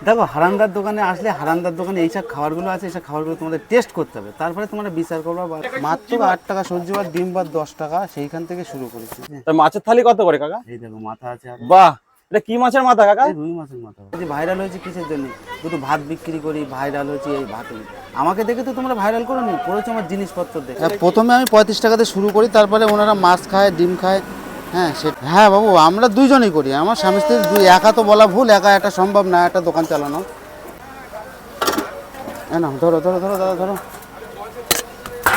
দেখো হারান্দার দোকানে আসলে হারান্দার দোকানে এইসব খাবারগুলো আছে, এইসব খাবারগুলো তোমাদের টেস্ট করতে হবে, তারপরে তোমরা বিচার করবা। মাত্র 8 টাকা সবজি বা ডিম বা 10 টাকা, সেইখান থেকে শুরু করেছি। মাছের থালি কত করে কাকা? এই দেখো মাথা আছে। বাহ, এটা কি মাছের মাথা কাকা? রুই মাছের মাথা। ভাইরাল হয়েছে কিসের জন্য? শুধু ভাত বিক্রি করি, ভাইরাল হয়েছে এই ভাত। আমাকে দেখে তো তোমরা ভাইরাল করো নি, করেছো আমার জিনিসপত্র দেখে। প্রথমে আমি 35 টাকাতে শুরু করি, তারপরে ওনারা মাছ খায়, ডিম খায়। হ্যাঁ হ্যাঁ বাবু, আমরা দুইজনই করি। আমার স্বামী স্ত্রী একা তো বলা ভুল, একা এটা সম্ভব না একটা দোকান চালানো। না ধরো ধরো ধরো দাদা ধরো।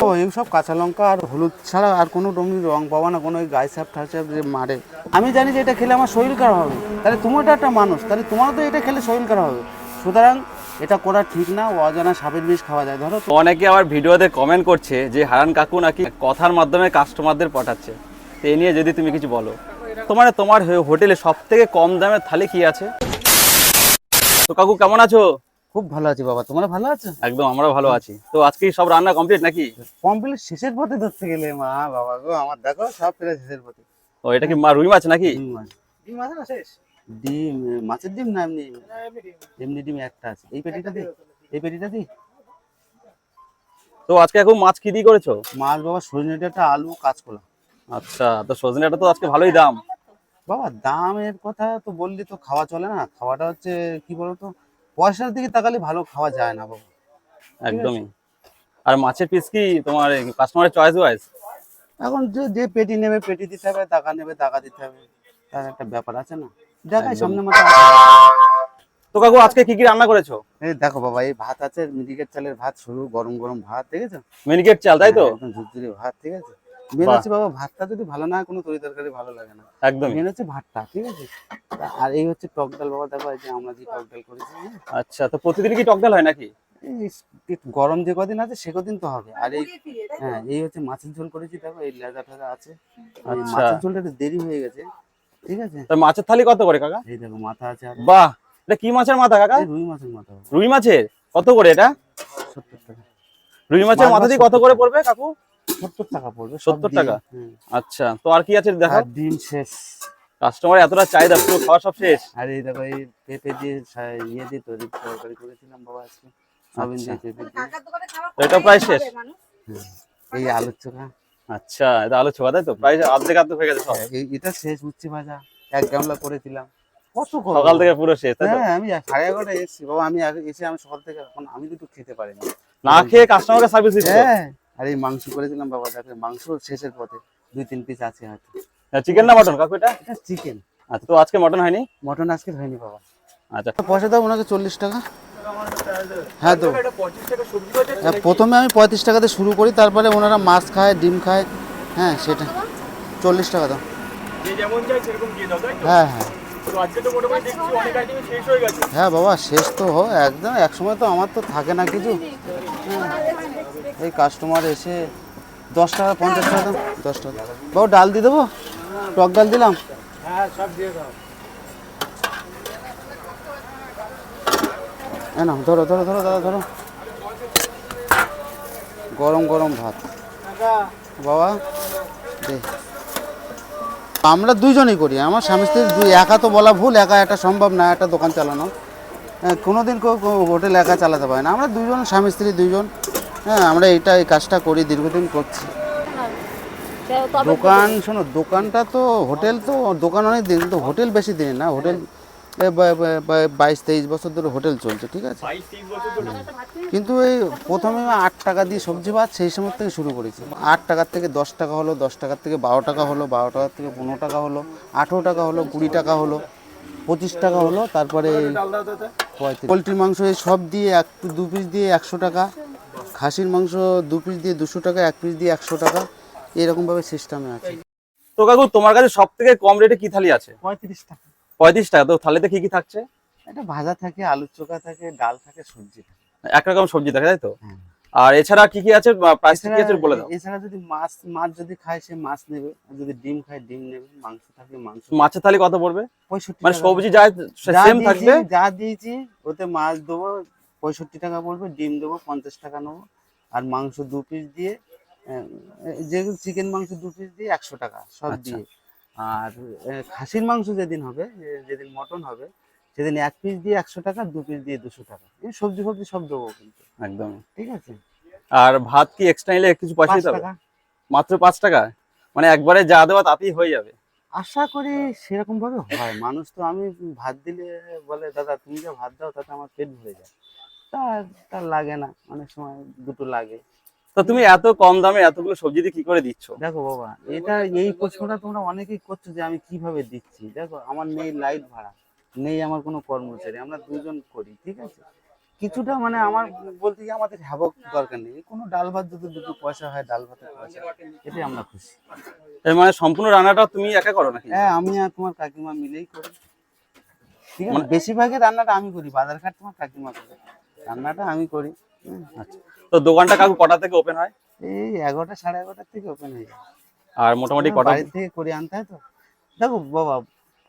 ও এইসব কাঁচা লঙ্কা আর হলুদ ছাড়া আর কোনো রং পাবা না, কোনো ওই গায়ে সাপ ঠাসাপ যে মারে। আমি জানি যে এটা খেলে আমার শরীর খারাপ হবে, তাহলে তোমার তো একটা মানুষ, তাহলে তোমারও তো এটা খেলে শরীর খারাপ হবে। সুতরাং এটা করা ঠিক না, অজানা সাপের বিষ খাওয়া যায়। ধরো অনেকে আবার ভিডিওতে কমেন্ট করছে যে হারান কাকু নাকি কথার মাধ্যমে কাস্টমারদের পটাচ্ছে, তো এই নিয়ে যদি তুমি কিছু বলো। তোমার হোটেলে সব থেকে কম দামের থালি কি আছে? তো কাকু কেমন আছো? খুব ভালো আছি বাবা, তোমরা ভালো আছো? একদম, আমরা ভালো আছি। তো আজকে সব রান্না কমপ্লিট নাকি? কমপ্লিট, শেষের পথে ধরতে গেলে মা বাবা গো আমার, দেখো সব প্রায় শেষের পথে। ও এটা কি রুই মাছ নাকি? ডিম মাছ। ডিম আছে না শেষ? ডিম মাছের ডিম না এমনি? এমনি ডিম একটা আছে। এই পেটিটা দি, এই পেটিটা দি। তো আজকে এখন মাছ কি দিয়ে করেছো? মাছ বাবা সজনে ডাঁটা, আলু, কাঁচকলা। আচ্ছা, তো সজনেটা তো আজকে ভালোই দাম। বাবা দামের কথা তো বললি তো খাওয়া চলে না। খাওয়াটা হচ্ছে কি বলতো, পয়সার দিকে তাকালে ভালো খাওয়া যায় না বাবা। একদমই। আর মাছের পিস কি তোমার কাস্টমারের চয়েস ওয়াইজ? এখন যে যে পেটি নেবে পেটি দিতে হবে, টাকা নেবে টাকা দিতে হবে, তার একটা ব্যাপার আছে না। দেখাই একদম। সামনে মাথা। তো কাকু আজকে কি কি রান্না করেছো? এই দেখো বাবা, এই ভাত আছে, মিনিকেট চালের ভাত, সরু গরম গরম ভাত, দেখেছো? মিনিকেট চাল, তাই তো? একদম ঝুরঝুরে ভাত, ঠিক আছে। মেন হচ্ছে বাবা ভাতটা যদি ভালো না হয়, কোনো তরি তরকারি ভালো লাগে না। একদমই। মেন হচ্ছে ভাতটা, ঠিক আছে। আর এই হচ্ছে টক ডাল বাবা, দেখো এই যে আমরা যে টক ডাল করেছি, হ্যাঁ? আচ্ছা, তো প্রতিদিন কি টক ডাল হয় নাকি? এই গরম যে কদিন আছে সে কদিন তো হবে। আর এই হ্যাঁ, এই হচ্ছে মাছের ঝোল করেছি, দেখো এই লেজা টেজা আছে। এই আচ্ছা, মাছের ঝোলটা একটু দেরি হয়ে গেছে, ঠিক আছে। তো মাছের থালি কত করে কাকা? এই দেখো মাথা আছে আর। বাহ, এটা কি মাছের মাথা কাকা? এই রুই মাছের মাথা বাবা। রুই মাছের কত করে এটা? 70 টাকা। রুই মাছের মাথা দিয়ে কত করে পড়বে কাকু? 70 টাকা পড়বে, সব 70 দিয়ে। টাকা। হুম। আচ্ছা, তো আর কি আছে দেখো। আর ডিম শেষ। কাস্টমার এতটা চাহিদা, পুরো খাওয়া সব শেষ। আর এই দেখো এই পেঁপে দিয়ে ইয়ে দিয়ে তৈরি তরকারি করেছিলাম বাবা আজকে, সয়াবিন দিয়ে পেঁপে দিয়ে। তো এটা প্রায় শেষ। হুম। এই আলুর চোখা। আচ্ছা, এটা আলু ছোয়া, তাই তো? প্রায় অর্ধেক হয়ে গেছে সব। এটা শেষ। উচ্ছে ভাজা 1 গামলা করেছিলাম। কত করবো সকাল বাবা? থেকে পুরো শেষ, তাই তো? হ্যাঁ, আমি 11:30 এসেছি বাবা। আমি এসে আমি সকাল থেকে এখন আমি দুটো খেতে পারিনি। না খেয়ে কাস্টমারকে সার্ভিস দিচ্ছ? হ্যাঁ। আর এই মাংস করেছিলাম বাবা, দেখো মাংস শেষের পথে 2-3 পিস আছে হাতে। চিকেন না মটন কাকু এটা? এটা চিকেন। আচ্ছা, তো আজকে মটন হয়নি? মটন আজকে হয়নি বাবা। আচ্ছা, পয়সা দাও ওনাকে 40 টাকা। হ্যাঁ তো হ্যাঁ, প্রথমে আমি 35 টাকাতে শুরু করি, তারপরে ওনারা মাছ খায়, ডিম খায়। হ্যাঁ সেটা 40 টাকা দাও। হ্যাঁ হ্যাঁ হ্যাঁ বাবা, শেষ তো একদম। এক সময় তো আমার তো থাকে না কিছু। হ্যাঁ, এই কাস্টমার এসে 10 টাকা 50 টাকা দাও। 10 টাকা বাবু, ডাল দিয়ে দেবো? টক ডাল দিলাম। হ্যাঁ না ধরো ধরো ধরো দাদা ধরো। গরম গরম ভাত বাবা দে। আমরা দুইজনই করি। আমার স্বামী স্ত্রী একা তো বলা ভুল, একা এটা সম্ভব না একটা দোকান চালানো। হ্যাঁ, কোনোদিন হোটেল একা চালাতে পারে না। আমরা দুইজন, স্বামী স্ত্রী দুইজন। হ্যাঁ, আমরা এই কাজটা করি, দীর্ঘদিন করছি। দোকান শোনো, দোকানটা তো হোটেল তো দোকান অনেক দিন, কিন্তু হোটেল বেশি দিন না। হোটেল 22-23 বছর ধরে হোটেল চলছে, ঠিক আছে। কিন্তু এই প্রথমে 8 টাকা দিয়ে সবজি ভাত সেই সময় থেকে শুরু করেছি। 8 টাকার থেকে 10 টাকা হলো, 10 টাকার থেকে 12 টাকা হলো, 12 টাকার থেকে 15 টাকা হলো, 18 টাকা হলো, 20 টাকা হলো, 25 টাকা হলো। তারপরে পোলট্রির মাংস এই সব দিয়ে 2 পিস দিয়ে 100 টাকা, খাসির মাংস 2 পিস দিয়ে 200 টাকা, 1 পিস দিয়ে 100 টাকা, এরকমভাবে সিস্টেমে আছে। তো কাকু তোমার কাছে সব থেকে কম রেটে কি থালি আছে? 35 টাকা। 35 টাকা। তো থালিতে কি কি থাকছে? এটা ভাজা থাকে, আলুর চোখা থাকে, ডাল থাকে, সবজি থাকে। একরকম সবজি থাকে, তাই তো? হ্যাঁ। আর এছাড়া কি কি আছে, প্রাইস কি আছে বলে দাও। এছাড়া যদি মাছ মাছ যদি খায় সে মাছ নেবে, আর যদি ডিম খায় ডিম নেবে, মাংস থাকলে মাংস। মাছের থালি কত পড়বে? 65 মানে টাকা। সবজি যা সেম থাকবে? যা দিয়েছি ওতে মাছ দেবো 65 টাকা পড়বে, ডিম দেবো 50 টাকা নেবো, আর মাংস 2 পিস দিয়ে যেগুলো চিকেন মাংস 2 পিস দিয়ে 100 টাকা সব আচ্ছা। দিয়ে। আর খাসির মাংস যেদিন হবে, যেদিন মটন হবে, সেদিন 1 পিস দিয়ে 100 টাকা, 2 পিস দিয়ে 200 টাকা। এই সবজি ফবজি সব দেবো কিন্তু, একদম। ঠিক আছে। আর ভাত কি এক্সট্রা নিলে কিছু পয়সা 5 দিতে হবে? টাকা মাত্র 5 টাকা? মানে একবারে যা দেওয়া তাতেই হয়ে যাবে? আশা করি সেরকম ভাবে হয়। মানুষ তো, আমি ভাত দিলে বলে দাদা তুমি যা ভাত দাও তাতে আমার পেট ভরে যায়। তার তার লাগে না, অনেক সময় দুটো লাগে। তো তুমি এত কম দামে এতগুলো সবজি দিয়ে কি করে দিচ্ছ? দেখো বাবা, এটা এই প্রশ্নটা তোমরা অনেকেই করছো যে আমি কিভাবে দিচ্ছি। দেখো, আমার নেই লাইট ভাড়া, নেই আমার কোনো কর্মচারী, আমরা দুজন করি, ঠিক আছে। কিছুটা মানে আমার বলতে গিয়ে আমাদের হ্যাবক দরকার নেই, কোনো ডাল ভাত যদি দুটো পয়সা হয়, ডাল ভাতের পয়সা, এটাই আমরা খুশি। এর মানে সম্পূর্ণ রান্নাটা তুমি একা করো নাকি? হ্যাঁ, আমি আর তোমার কাকিমা মিলেই করি, ঠিক আছে। বেশিরভাগই রান্নাটা আমি করি, বাজার ঘাট তোমার কাকিমা করে, রান্নাটা আমি করি। আচ্ছা। তো দোকানটা কাকু কটা থেকে ওপেন হয়? এই 11টা, 11:30 থেকে ওপেন হয়ে যায়। আর মোটামুটি কটা? বাড়ি থেকে করে আনতে হয় তো। দেখো বাবা,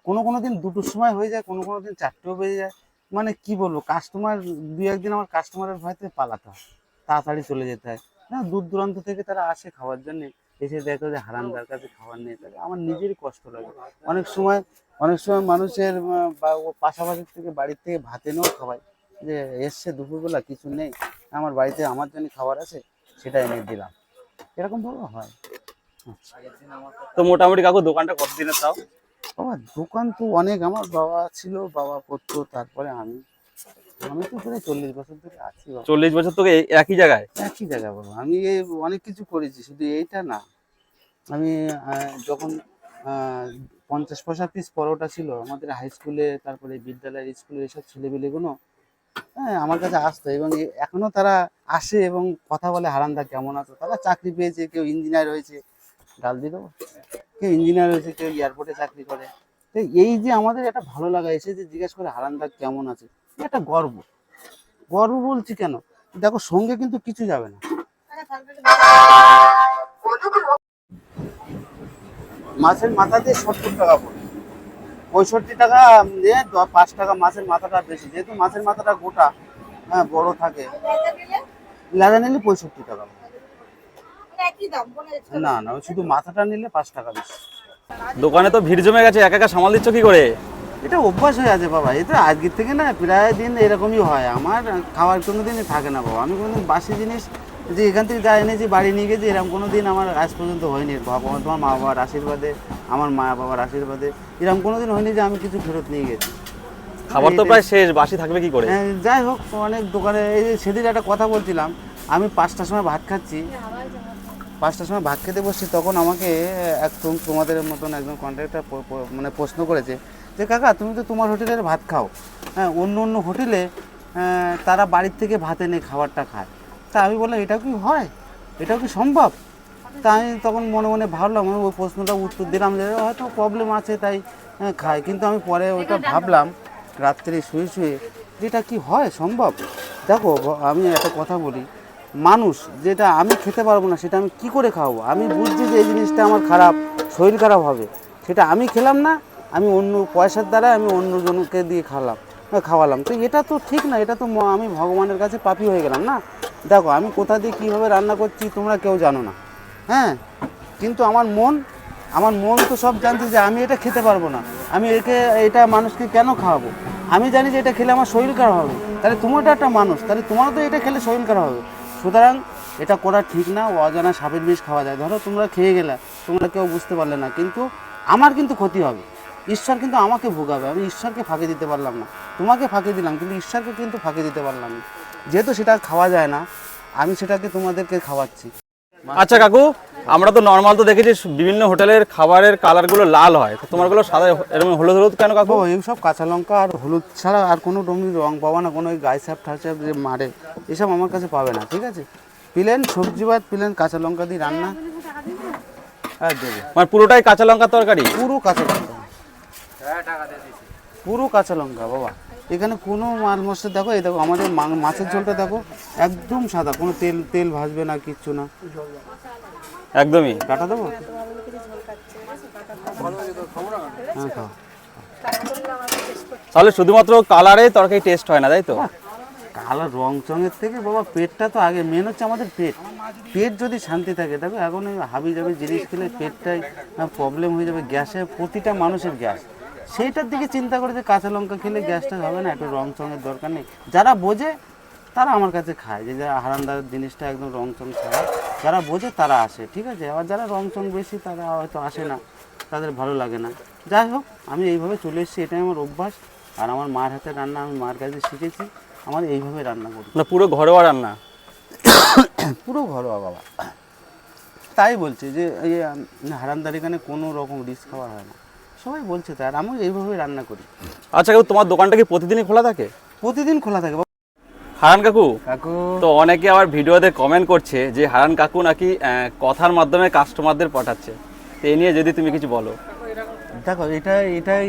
কোনো কোনো দিন 2টোর সময় হয়ে যায়, কোনো কোনো দিন 4টেও বেজে যায়। মানে কি বলবো, কাস্টমার 2-1 দিন আমার কাস্টমারের ভয়তে পালাতে হয়, তাড়াতাড়ি চলে যেতে হয় না। দূর দূরান্ত থেকে তারা আসে খাওয়ার জন্য, এসে দেখো যে হারামদার কাছে খাবার নিয়ে থাকে, আমার নিজেরই কষ্ট লাগে। অনেক সময় মানুষের বা ও পাশাপাশি থেকে বাড়ির থেকে ভাত এনেও খাওয়াই, যে এসছে দুপুরবেলা কিছু নেই, আমার বাড়িতে আমার জন্য খাবার আছে, সেটা এনে দিলাম, এরকম ভাবে হয়। তো মোটামুটি কাকু দোকানটা কতদিনের তাও? বাবা দোকান তো অনেক, আমার বাবা ছিল, বাবা করতো, তারপরে আমি তো প্রায় 40 বছর ধরে আছি বাবা। 40 বছর তোকে একই জায়গায়? একই জায়গা বাবা, আমি এই অনেক কিছু করেছি, শুধু এইটা না। আমি যখন 50 পয়সা পিস পরোটা ছিল আমাদের হাই স্কুলে, তারপরে বিদ্যালয়ের স্কুলে, এসব ছেলেপিলেগুলো হ্যাঁ আমার কাছে আসতো, এবং এখনো তারা আসে এবং কথা বলে, হারান্দা কেমন আছো। তারা চাকরি পেয়েছে, কেউ ইঞ্জিনিয়ার হয়েছে, ডাল দিয়ে দেবো, কেউ ইঞ্জিনিয়ার হয়েছে, কেউ এয়ারপোর্টে চাকরি করে। তো এই যে আমাদের একটা ভালো লাগা, এসে যে জিজ্ঞেস করে হারান্দা কেমন আছে, একটা গর্ব। গর্ব বলছি কেন, দেখো সঙ্গে কিন্তু কিছু যাবে না। মাছের মাথা দিয়ে 70 টাকা পড়ে, 65 টাকা দিয়ে 5 টাকা মাছের মাথাটা বেশি, যেহেতু মাছের মাথাটা গোটা, হ্যাঁ বড় থাকে। লেজা নিলে 65 টাকা। না না, ওই শুধু মাথাটা নিলে 5 টাকা বেশি। দোকানে তো ভিড় জমে গেছে, একা একা সামাল দিচ্ছ কি করে? এটা অভ্যাস হয়ে আছে বাবা, এটা আজকের থেকে না, প্রায় দিন এরকমই হয়। আমার খাওয়ার কোনো দিনই থাকে না বাবা, আমি কোনোদিন বাসি জিনিস যে এখান থেকে যা এনেছি বাড়ি নিয়ে গেছি, এরকম কোনো দিন আমার আজ পর্যন্ত হয়নি। ভগবান, তোমার মা বাবার আশীর্বাদে, আমার মা বাবার আশীর্বাদে এরকম কোনো দিন হয়নি যে আমি কিছু ফেরত নিয়ে গেছি। খাবার তো প্রায় শেষ, বাসি থাকবে কি করে? যাই হোক, অনেক দোকানে, এই যে সেদিন একটা কথা বলছিলাম, আমি 5টার সময় ভাত খাচ্ছি, 5টার সময় ভাত খেতে বসছি, তখন আমাকে তোমাদের মতন একজন কন্ট্রাক্টর মানে প্রশ্ন করেছে যে কাকা তুমি তো তোমার হোটেলের ভাত খাও, হ্যাঁ অন্য অন্য হোটেলে তারা বাড়ির থেকে ভাত এনে খাবারটা খায়। তা আমি বললাম এটাও কি হয়, এটাও কি সম্ভব? তা আমি তখন মনে মনে ভাবলাম, আমি ওই প্রশ্নটা উত্তর দিলাম যে হয়তো প্রবলেম আছে তাই খায়। কিন্তু আমি পরে ওইটা ভাবলাম রাত্রে শুয়ে শুয়ে, যেটা কি হয় সম্ভব। দেখো আমি একটা কথা বলি, মানুষ যেটা আমি খেতে পারবো না সেটা আমি কি করে খাওয়াবো? আমি বুঝছি যে এই জিনিসটা আমার খারাপ, শরীর খারাপ হবে, সেটা আমি খেলাম না, আমি অন্য পয়সার দ্বারা আমি অন্যজনকে দিয়ে খাওয়ালাম, তো এটা তো ঠিক না, এটা তো আমি ভগবানের কাছে পাপী হয়ে গেলাম না। দেখো আমি কোথা দিয়ে কীভাবে রান্না করছি তোমরা কেউ জানো না, হ্যাঁ, কিন্তু আমার মন তো সব জানছে যে আমি এটা খেতে পারবো না, আমি এটা মানুষকে কেন খাওয়াবো। আমি জানি যে এটা খেলে আমার শরীর খারাপ হবে, তাহলে তোমরা একটা মানুষ, তাহলে তোমারও তো এটা খেলে শরীর খারাপ হবে। সুতরাং এটা করা ঠিক না, অজানা সাপের বিষ খাওয়া যায়। ধরো তোমরা খেয়ে গেলে, তোমরা কেউ বুঝতে পারলে না, কিন্তু আমার কিন্তু ক্ষতি হবে, ঈশ্বর কিন্তু আমাকে ভোগাবে। আমি ঈশ্বরকে ফাঁকি দিতে পারলাম না, তোমাকে ফাঁকি দিলাম কিন্তু ঈশ্বরকে কিন্তু ফাঁকি দিতে পারলাম না। যেহেতু সেটা খাওয়া যায় না, আমি সেটাকে তোমাদেরকে খাওয়াচ্ছি। আচ্ছা কাকু, আমরা তো নর্মাল তো দেখেছি বিভিন্ন হোটেলের খাবারের কালারগুলো লাল হয়, তো তোমারগুলো সাদা এরকম হলুদ হলুদ কেন কাকু? এইসব কাঁচা লঙ্কা আর হলুদ ছাড়া আর কোনো রং পাবা না, কোনো ওই গায়ে স্যাপ ঠাসা যে মারে, এসব আমার কাছে পাবে না, ঠিক আছে। প্লেন সবজি ভাত, প্লেন কাঁচা লঙ্কা দিয়ে রান্না, হ্যাঁ দেবে। মানে পুরোটাই কাঁচা লঙ্কার তরকারি? পুরো কাঁচা লঙ্কা, পুরো কাঁচা লঙ্কা বাবা, এখানে কোনো মাল মশলা। দেখো এই দেখো আমাদের মাছের ঝোলটা দেখো, একদম সাদা, কোনো তেল ভাজবে না, কিচ্ছু না, একদমই। কাটা দেবো, হ্যাঁ খাও। তাহলে শুধুমাত্র কালারে তরকারি টেস্ট হয় না, তাই তো? কালার রং চঙের থেকে বাবা পেটটা তো আগে, মেন হচ্ছে আমাদের পেট যদি শান্তি থাকে। দেখো এখন ওই হাবি জাবি জিনিস খেলে পেটটাই প্রবলেম হয়ে যাবে, গ্যাসে, প্রতিটা মানুষের গ্যাস, সেইটার দিকে চিন্তা করে যে কাঁচা লঙ্কা খেলে গ্যাসটা হবে না, একটু রং চঙের দরকার নেই। যারা বোঝে তারা আমার কাছে খায়, যে যারা হারান্দার জিনিসটা একদম রং চং ছাড়া যারা বোঝে তারা আসে, ঠিক আছে। আবার যারা রং চং বেশি তারা হয়তো আসে না, তাদের ভালো লাগে না। যাই হোক, আমি এইভাবে চলে এসেছি, এটাই আমার অভ্যাস। আর আমার মার হাতে রান্না আমি মার কাছে শিখেছি, আমার এইভাবে রান্না করি। না পুরো ঘরোয়া রান্না? পুরো ঘরোয়া বাবা। তাই বলছে যে এই হারান্দার এখানে কোনো রকম রিস্ক খাওয়া হয় না, সবাই বলছে তাই। আর আমি এইভাবে রান্না করি। আচ্ছা কাকু, তোমার দোকানটা কি প্রতিদিনই খোলা থাকে? প্রতিদিন খোলা থাকে বাবা। হারান কাকু, কাকু তো অনেকে আবার ভিডিওতে কমেন্ট করছে যে হারান কাকু নাকি কথার মাধ্যমে কাস্টমারদের পটাচ্ছে, তো এই নিয়ে যদি তুমি কিছু বলো। দেখো,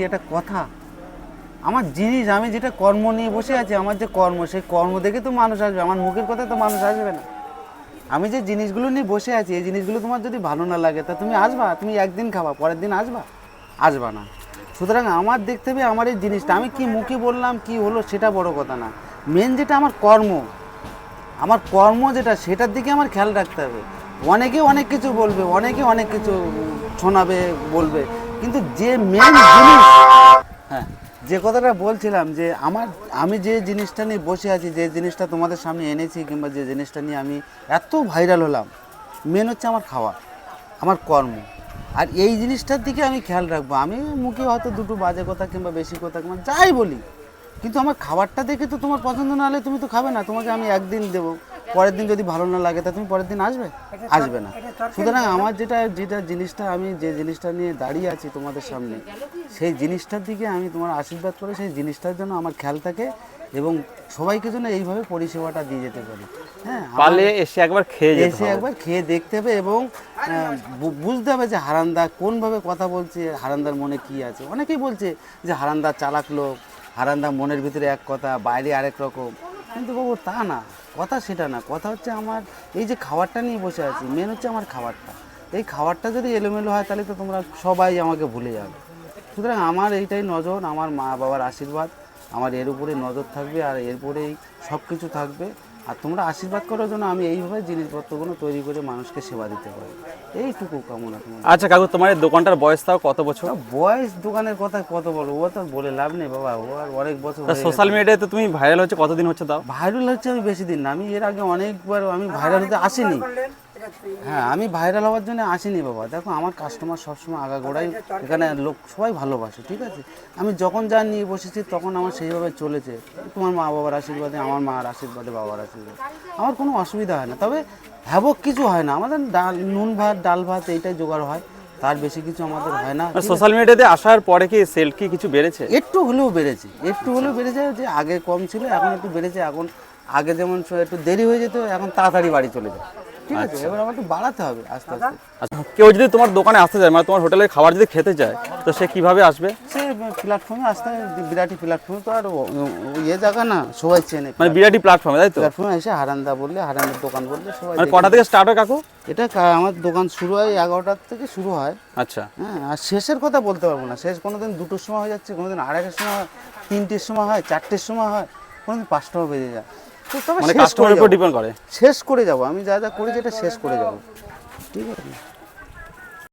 এটা কথা। আমার জিনিস, আমি যেটা কর্ম নিয়ে বসে আছি, আমার যে কর্ম, সেই কর্ম দেখে তো মানুষ আসবে, আমার মুখের কথা তো মানুষ আসবে না। আমি যে জিনিসগুলো নিয়ে বসে আছি, এই জিনিসগুলো তোমার যদি ভালো না লাগে তা তুমি আসবা, তুমি একদিন খাবা, পরের দিন আসবা না। সুতরাং আমার দেখতে হবে আমার এই জিনিসটা, আমি কি মুখে বললাম কি হলো সেটা বড় কথা না, মেন যেটা আমার কর্ম যেটা, সেটার দিকে আমার খেয়াল রাখতে হবে। অনেকে অনেক কিছু বলবে, অনেকে অনেক কিছু শোনাবে, বলবে, কিন্তু যে মেন জিনিস, হ্যাঁ, যে কথাটা বলছিলাম, যে আমি যে জিনিসটা নিয়ে বসে আছি, যে জিনিসটা তোমাদের সামনে এনেছি, কিংবা যে জিনিসটা নিয়ে আমি এত ভাইরাল হলাম, মেন হচ্ছে আমার খাওয়া, আমার কর্ম। আর এই জিনিসটার দিকে আমি খেয়াল রাখবো। আমি মুখে হয়তো দুটো বাজে কথা কিংবা বেশি কথা কিংবা যাই বলি, কিন্তু আমার খাবারটা দেখে তো তোমার পছন্দ না হলে তুমি তো খাবে না। তোমাকে আমি একদিন দেবো, পরের দিন যদি ভালো না লাগে তা তুমি পরের দিন আসবে না। সুতরাং আমার যেটা জিনিসটা, আমি যে জিনিসটা নিয়ে দাঁড়িয়ে আছি তোমাদের সামনে, সেই জিনিসটার দিকে আমি তোমার আশীর্বাদ করে সেই জিনিসটার জন্য আমার খেয়াল থাকে, এবং সবাইকে যেন এইভাবে পরিষেবাটা দিয়ে যেতে পারি। হ্যাঁ, পারলে এসে একবার খেয়ে দেখতে হবে, এবং বুঝতে হবে যে হারান্দা কোনভাবে কথা বলছে, হারান্দার মনে কি আছে। অনেকেই বলছে যে হারান্দা চালাক লোক, হারান্দা মনের ভিতরে এক কথা, বাইরে আরেক রকম। কিন্তু বাবু তা না, কথা সেটা না। কথা হচ্ছে আমার এই যে খাবারটা নিয়ে বসে আছি, মেন হচ্ছে আমার খাবারটা। এই খাবারটা যদি এলোমেলো হয় তাহলে তো তোমরা সবাই আমাকে ভুলে যাবে। সুতরাং আমার এইটাই নজর, আমার মা বাবার আশীর্বাদ আমার এর উপরে নজর থাকবে, আর এরপরেই সব কিছু থাকবে। আর তোমরা আশীর্বাদ করার জন্য আমি এইভাবে জিনিসপত্রগুলো তৈরি করে মানুষকে সেবা দিতে পারি, এইটুকু কামনা তোমার। আচ্ছা কাকু, তোমার এই দোকানটার বয়স তাও কত বছর? বয়স দোকানের কথা কত বলো, ও তো বলে লাভ নেই বাবা, ও আর অনেক বছর। সোশ্যাল মিডিয়াতে তুমি ভাইরাল হচ্ছে কতদিন হচ্ছে তাও? ভাইরাল হচ্ছে আমি বেশি দিন না, আমি এর আগে অনেকবার আমি ভাইরাল হতে আসিনি। হ্যাঁ, আমি ভাইরাল হওয়ার জন্য আসিনি বাবা। দেখো, আমার কাস্টমার সবসময় আগাগোড়াই এখানে লোক সবাই ভালোবাসে, ঠিক আছে। আমি যখন যা নিয়ে বসেছি তখন আমার সেইভাবে চলেছে, তোমার মা বাবার আশীর্বাদে, আমার মার আশীর্বাদে, বাবার আশীর্বাদে আমার কোনো অসুবিধা হয় না। তবে হ্যাবক কিছু হয় না, আমাদের নুন ভাত ডাল ভাত এইটাই জোগাড় হয়, তার বেশি কিছু আমাদের হয় না। সোশ্যাল মিডিয়াতে আসার পরে কি সেল কি কিছু বেড়েছে? একটু হলেও বেড়েছে, যে আগে কম ছিল এখন একটু বেড়েছে। এখন আগে যেমন একটু দেরি হয়ে যেত, এখন তাড়াতাড়ি বাড়ি চলে যায়, ঠিক আছে। এবার আমার একটু বাড়াতে হবে আস্তে আস্তে। আচ্ছা, কেউ যদি তোমার দোকানে আসতে চায়, মানে তোমার হোটেলের খাবার যদি খেতে চায়, তো সে কিভাবে আসবে? সে প্ল্যাটফর্মে আসতে, বিরাটি প্ল্যাটফর্মে তো আর ইয়ে জায়গা না, সবাই চেনে। মানে বিরাটি প্ল্যাটফর্মে, তাই তো? প্ল্যাটফর্মে এসে হারান্দা বললে, হারান্দার দোকান বললে সবাই। মানে কটা থেকে স্টার্ট হয় কাকু? এটা আমার দোকান শুরু হয় 11টার থেকে শুরু হয়। আচ্ছা, হ্যাঁ, আর শেষের কথা বলতে পারবো না। শেষ কোনোদিন 2টোর সময় হয়ে যাচ্ছে, কোনোদিন 2:30টার সময় হয়, 3টের সময় হয়, 4টের সময় হয়, কোনোদিন 5টাও বেজে যায়। তো তবে মানে কাস্টমারের উপর ডিপেন্ড করে। শেষ করে যাবো আমি, যা করেছি এটা শেষ করে যাবো, ঠিক আছে।